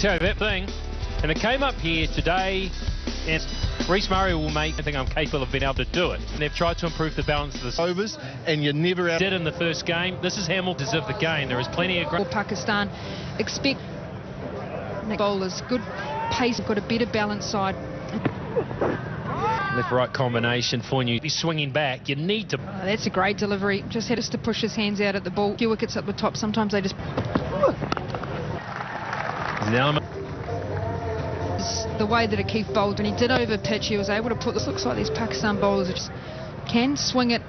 tell you that thing, and it came up here today, and Reece Murray will make, I think I'm capable of being able to do it. And they've tried to improve the balance of the overs, and you never did in the first game. This is Hamilton's of the game. There is plenty of great. Pakistan expect bowlers, good pace, got a better balanced side. Left-right combination for you. He's swinging back. You need to. That's a great delivery. Just had us to push his hands out at the ball. Few wickets up the top. Sometimes they just. Now the way that Akif bowled, when he did over pitch, he was able to put this. Looks like these Pakistan bowlers just can swing it.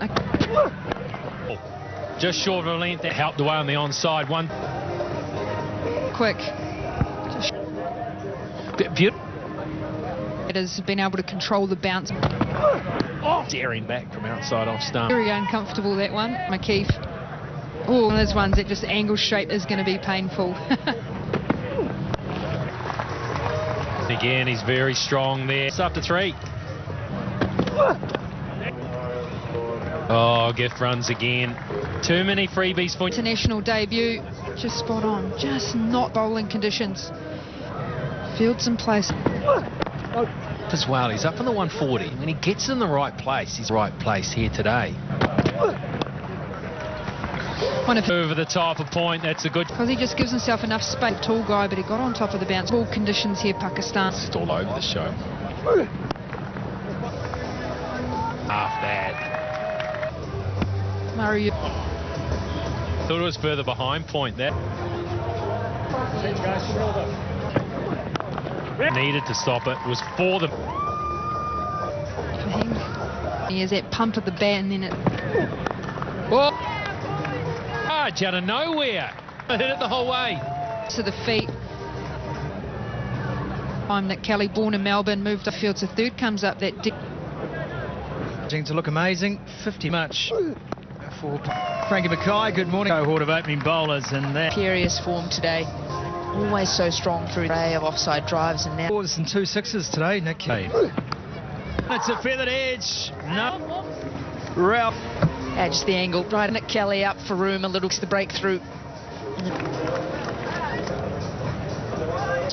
Just short of a length. That helped away on the onside one. Quick. Beautiful. It has been able to control the bounce. Daring back from outside off stump. Very uncomfortable, that one. Akif. Oh, one of those ones that just angle straight is going to be painful. Again, he's very strong there. It's up to 3. Oh, gift runs again. Too many freebies for international debut. Just spot on. Just not bowling conditions. Fields in place. As well, he's up in the 140. When he gets in the right place, he's right place here today. Over the top of point, that's a good. Because he just gives himself enough space. Tall guy, but he got on top of the bounce. Ball conditions here, Pakistan. It's all over the show. Half bad. Murray. Thought it was further behind point there. Needed to stop it. It was for them. For him. He has that pump at the bat and then it. Oh! Out of nowhere. I hit it the whole way. To the feet. Time that Kelly, born in Melbourne, moved upfield to third, comes up that. To look amazing. 50 much for Frankie Mackay. Good morning. Cohort of opening bowlers and that. Imperious form today. Always so strong through the array of offside drives and now. 4s and 2 6s today, Nick. It's a feathered edge. No. Ralph. Just the angle. Right, Nick Kelly up for room a little to the breakthrough.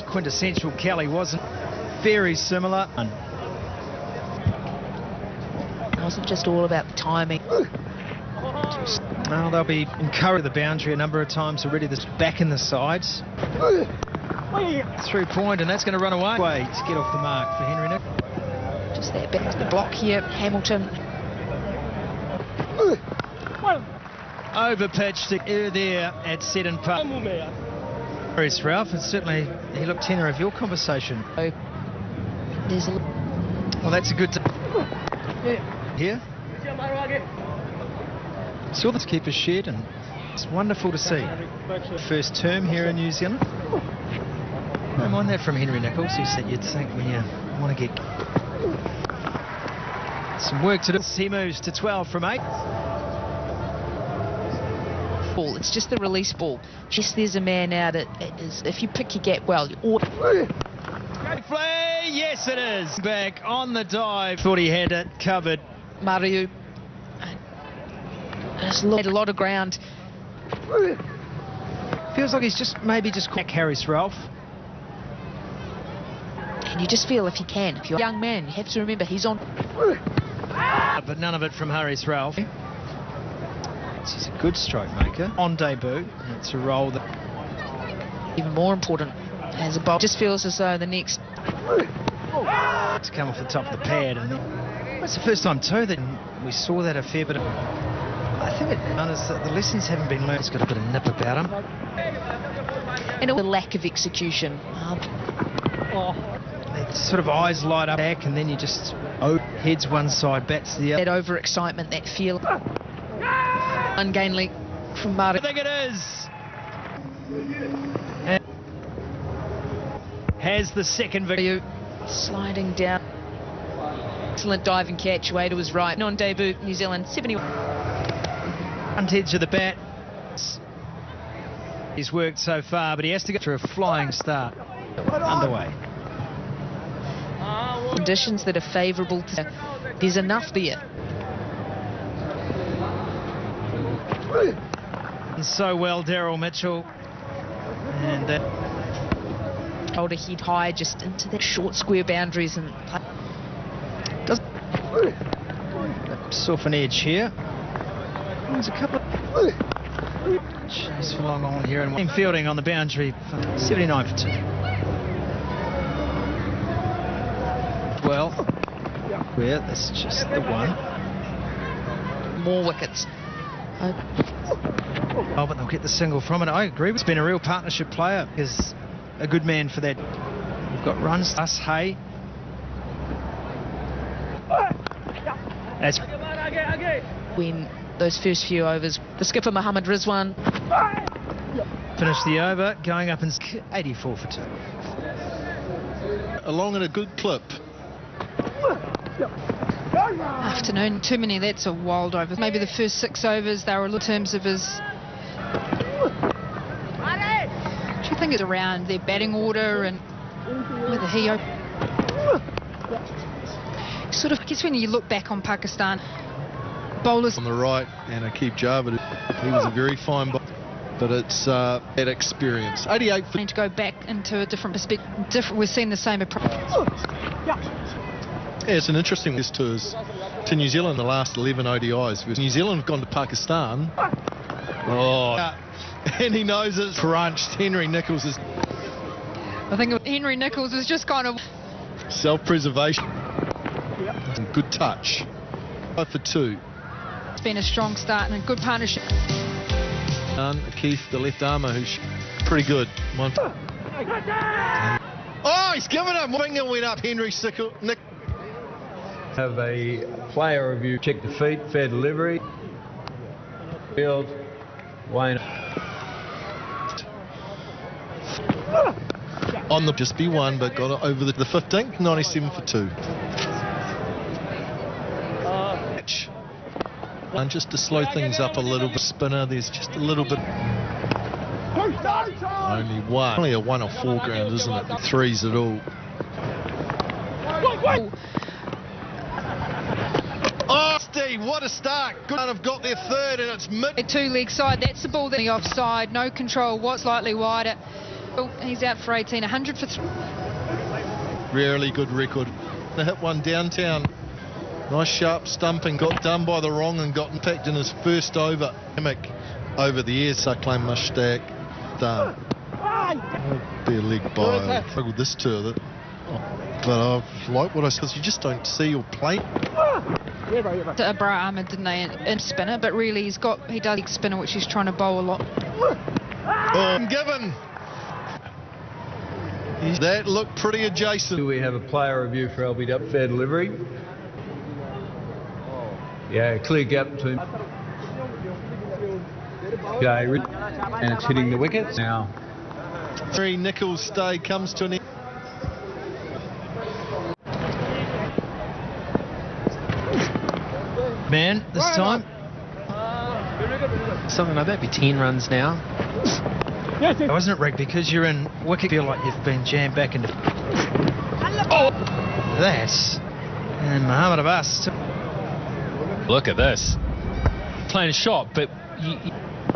Quintessential Kelly wasn't very similar. It wasn't just all about the timing. Well, they'll be encouraged the boundary a number of times already. This back in the sides. 3 point, and that's going to run away. To get off the mark for Henry Nick. Just that back to the block here, Hamilton. Over pitch to there at Seddon Park. Reece Ralph, and certainly he looked tenor of your conversation. There's a. Well, that's a good. Here. Saw this keeper's shed, and it's wonderful to see. First term here in New Zealand. Don't mind that from Henry Nichols, who said you'd think when you want to get some work to do. He moves to 12 from 8. Ball. It's just the release ball. Just there's a man out. If you pick your gap well, you ought. Great play, yes it is. Back on the dive. Thought he had it covered. Mariu. Just had a lot of ground. Feels like he's just maybe caught Harris Ralph. And you just feel if you can, if you're a young man, you have to remember he's on. But none of it from Harris Ralph. He's a good stroke maker on debut. It's a role that even more important as a bowler. Just feels as though the next to come off the top of the pad, and it's the first time too that we saw that a fair bit. I think it is that the lessons haven't been learned. It's got a bit of nip about him, and the lack of execution. Sort of eyes light up back, and then you just heads one side, bats the other. That overexcitement, that feel. Ungainly from Marty. I think it is. And has the second victory. Sliding down. Excellent diving catch, way to his right. On debut, New Zealand 71. Front edge of the bat. He's worked so far, but he has to go through a flying start. Underway. Conditions that are favourable to. There's enough there. And so well, Daryl Mitchell. And Shoulder head high, just into the short square boundaries and Does soften edge here. There's a couple of chase for long on here and fielding on the boundary for 79 for 2. Well, yeah, that's just the one. more wickets. Oh, but they'll get the single from it. I agree. It's been a real partnership player. Is a good man for that. We've got runs. Us, Hay. That's When those first few overs, the skipper Mohammad Rizwan finished the over, going up in 84 for 2. Along at a good clip. Afternoon, too many. That's a wild over. Maybe the first 6 overs, they were in terms of his. Do you think it's around their batting order and whether he sort of? I guess when you look back on Pakistan, bowlers On the right, and Akib Javed, he was a very fine bowler, but it's that experience. 88 for need to go back into a different perspective. We're seeing the same approach. Yeah, it's an interesting this tours to New Zealand the last 11 ODIs. New Zealand have gone to Pakistan. And he knows it's crunched. Henry Nicholls is I think Henry Nicholls is just kind of self-preservation. Good touch. 5 for 2. it's been a strong start and a good partnership. Keith, the left armour, who's pretty good. Oh, he's given him. Finger went up. Henry Nick. Have a player review. Check the feet, fair delivery. Field, Wayne. On the just be one, but got it over the 15th, 97 for 2. And just to slow things up a little bit, spinner, there's just a little bit. Only one. Only a 1 or 4 ground, isn't it? 3s at all. Oh, Steve, what a start. Good one have got their third, and it's mid. A 2-leg side, that's the ball that the offside, no control, what's slightly wider. Oh, he's out for 18, 100 for 3. Really good record. They hit one downtown. Nice sharp stumping, got done by the wrong and got impacted in his first over. Over the air, Saklan Mushtaq. Done. Be a leg by. I struggled this tour. But I like what I said. You just don't see your plate. Abra Ahmed, didn't they, in spinner, but really he does leg spinner, which he's trying to bowl a lot. Given. That looked pretty adjacent. We have a player review for LBW, fair delivery. Yeah, clear gap between. Okay, and it's hitting the wickets now. Henry Nicholls stay comes to an end. Man, this time. Something like that, be 10 runs now. Wasn't it, Rick? Because you're in wicket, feel like you've been jammed back into. Oh, that's and Mohammad Abbas. Look at this. Playing a shot, but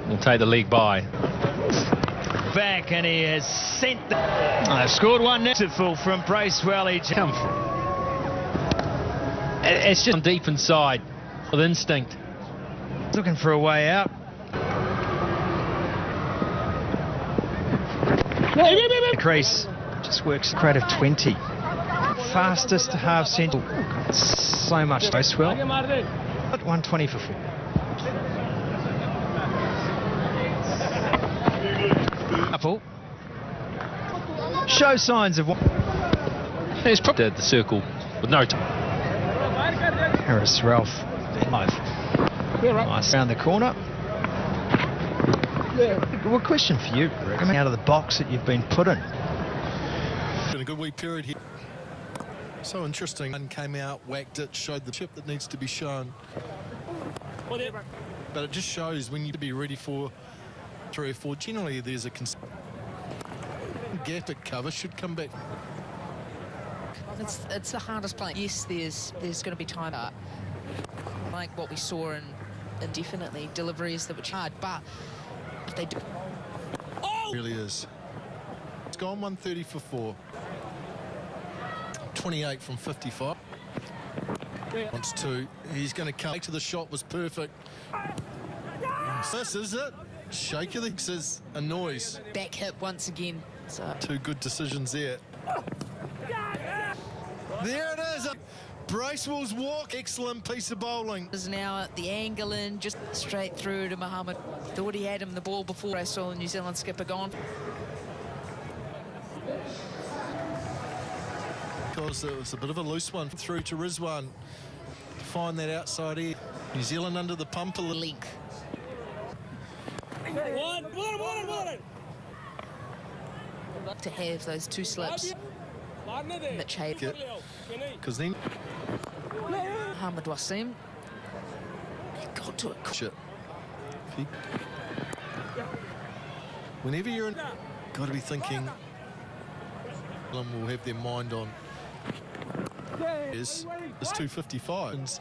we'll take the leg by. Back, and he has sent. They've scored one. Beautiful from Bracewell. It's just deep inside with instinct. Looking for a way out. The crease just works creative 20. Fastest half centre. So much Bracewell. 120 for 4. Apple. Show signs of. He's probably the circle with no time. Harris Ralph. Nice around the corner. Well, question for you, Rick. Coming out of the box that you've been put in. Been a good wee period here. So interesting. One came out, whacked it, showed the chip that needs to be shown. But it just shows when you be ready for 3 or 4. Generally, there's a gap at cover should come back. It's the hardest play. Yes, there's going to be time. Like what we saw in indefinitely deliveries that were hard, but if they do. It really is. It's gone 130 for 4. 28 from 55. Wants 2. He's going to come to the shot. Was perfect. This is it. Shake your legs is a noise. Back hip once again. So 2 good decisions there. There it is. Bracewell's walk. Excellent piece of bowling. is now at the angle in, just straight through to Mohammed. Thought he had him the ball before Bracewell, the New Zealand skipper, gone. Because it was a bit of a loose one through to Rizwan. Find that outside here. New Zealand under the pump a little. Length. To have those 2 slips. Mitch Hayden. Because then Mohammed Wasim. He got to it. shit. Whenever you're in, got to be thinking. Will have their mind on is 255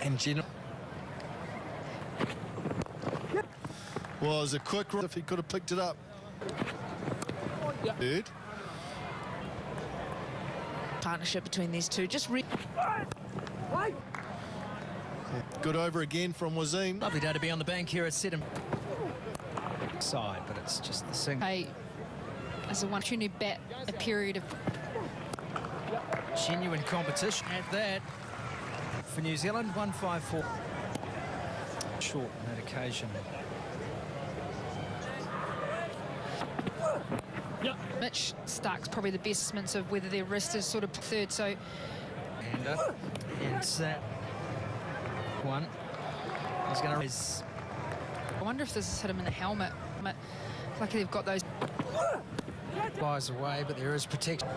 and general was a quick run if he could have picked it up. Third. Partnership between these two. Just Good over again from Wasim. Lovely day to be on the bank here at Sedham. Side, but it's just the single. Hey, as a opportunity to bat a period of Genuine competition at that. For New Zealand, 154. Short on that occasion. Mitch Stark's probably the best mints of whether their wrist is sort of third, so And it's that one. He's going to raise. I wonder if this has hit him in the helmet. Lucky they've got those. Flies away, but there is protection.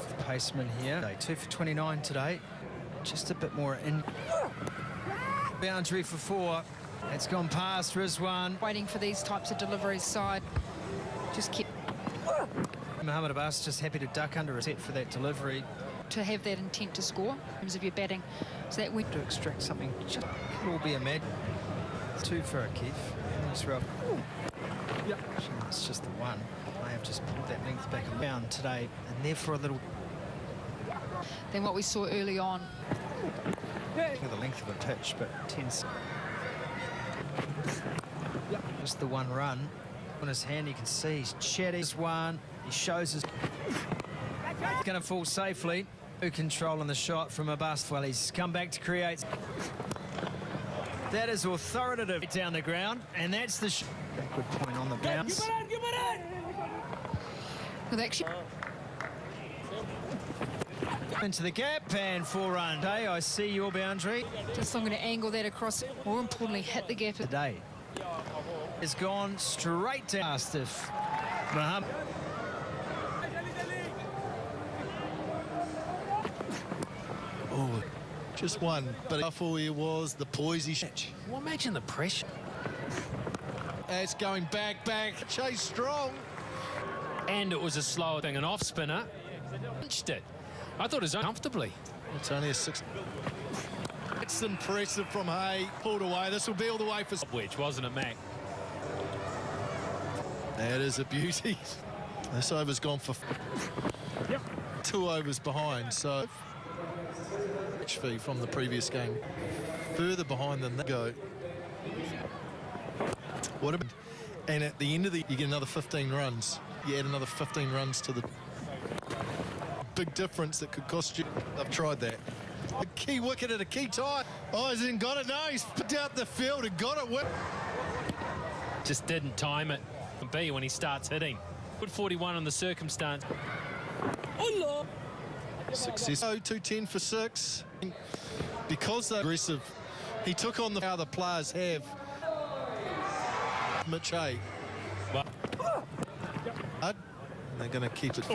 The paceman here. 2 for 29 today. Just a bit more in. Boundary for 4. It's gone past Rizwan. Waiting for these types of deliveries side. Just keep Mohammed Abbas just happy to duck under a set for that delivery. to have that intent to score in terms of your batting. So that went To extract something, just could all be a mad. 2 for Keith. It's just the 1. I have just pulled that length back and down today, and therefore a little. than what we saw early on. For the length of a pitch, but 10. Just the 1 run. On his hand, you can see he's chatty. This 1, he shows his. He's going to fall safely. Good control on the shot from Abbas. Well, he's come back to create. That is authoritative down the ground, and that's the. Good point on the bounce. With actually Into the gap and 4 run. Hey, I see your boundary. just I'm going to angle that across. More importantly, hit the gap. Today has gone straight to Astif. Mohammed. Oh, just 1, but how full he was, the poise he shot. Well, imagine the pressure. It's going back. Chase strong. And it was a slower thing, an off spinner. Pinched it. I thought it was comfortably. It's only a 6. It's impressive from Hay. Pulled away. This will be all the way for Wedge, wasn't it, Mac? That is a beauty. This over's gone for 2 overs behind, so fee from the previous game. Further behind than that go. What about, and at the end of the, you get another 15 runs. You add another 15 runs to the big difference that could cost you. I've tried that. A key wicket at a key tie. Oh, he's in got it. No, he's put out the field and got it. Just didn't time it. B when he starts hitting. Good 41 on the circumstance. Success. 210 for 6. Because they're aggressive, he took on the how the players have. Mitch Hay. Well, they're going to keep it.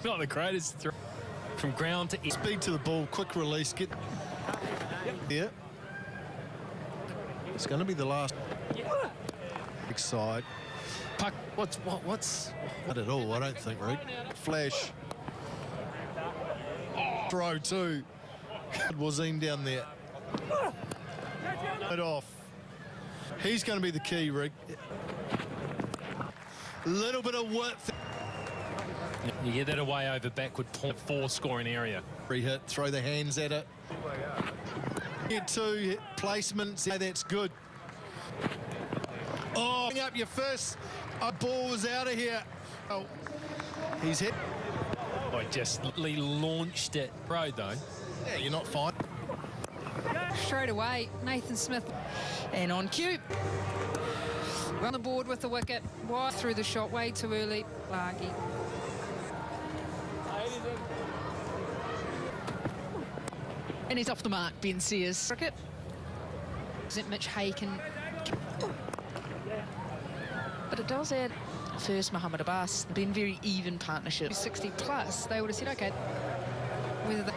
not the greatest throw. From ground to Speed to the ball, quick release, get. Yeah. It's going to be the last. Big side. puck. What's Not at all, I don't think, Rick. Flash. Throw too. Wasim down there. It off. He's going to be the key, Rick. A little bit of width. You get that away over backward point, 4 scoring area. Free hit, throw the hands at it. Get 2 placements, yeah, that's good. Oh, bring up your fist. A ball was out of here. Oh, he's hit. I just launched it. Road though. Yeah, you're not fine. Straight away, Nathan Smith. And on cue. On the board with the wicket. Wide through the shot, way too early. Largy. And he's off the mark, Ben Sears. Cricket. Isn't Mitch Haken? But it does add first Mohammed Abbas. Been very even partnership. 60 plus, they would have said, okay. Whether they...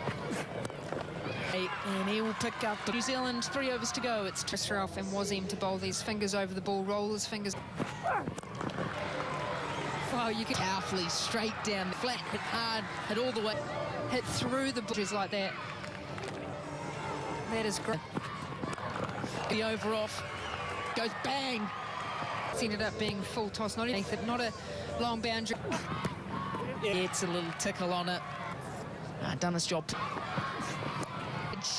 And he will pick up New Zealand, 3 overs to go. It's Ralph and Wazim to bowl these fingers over the ball, roll his fingers. Wow, you could powerfully straight down the flat, hit hard, hit all the way. Hit through the bushes like that. That is great. The over off, goes bang. It's ended up being full toss, not a long boundary. It's a little tickle on it. Done his job.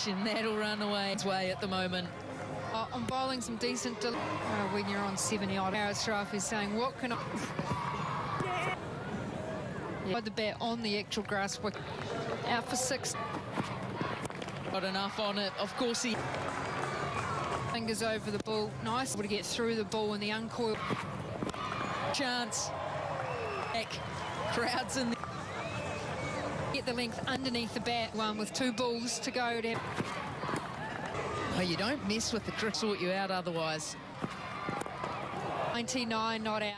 And that'll run away its way at the moment. I'm bowling some decent... when you're on 70-odd hours, Ralph is saying, what can I... Yeah. The bat on the actual grass, out for 6. Got enough on it, of course he... Fingers over the ball, nice. Able to get through the ball in the uncoil. Chance. Back. Crowds in the... Get the length underneath the bat, one with 2 balls to go. Oh, you don't mess with the crick, sort you out otherwise. 99 not out.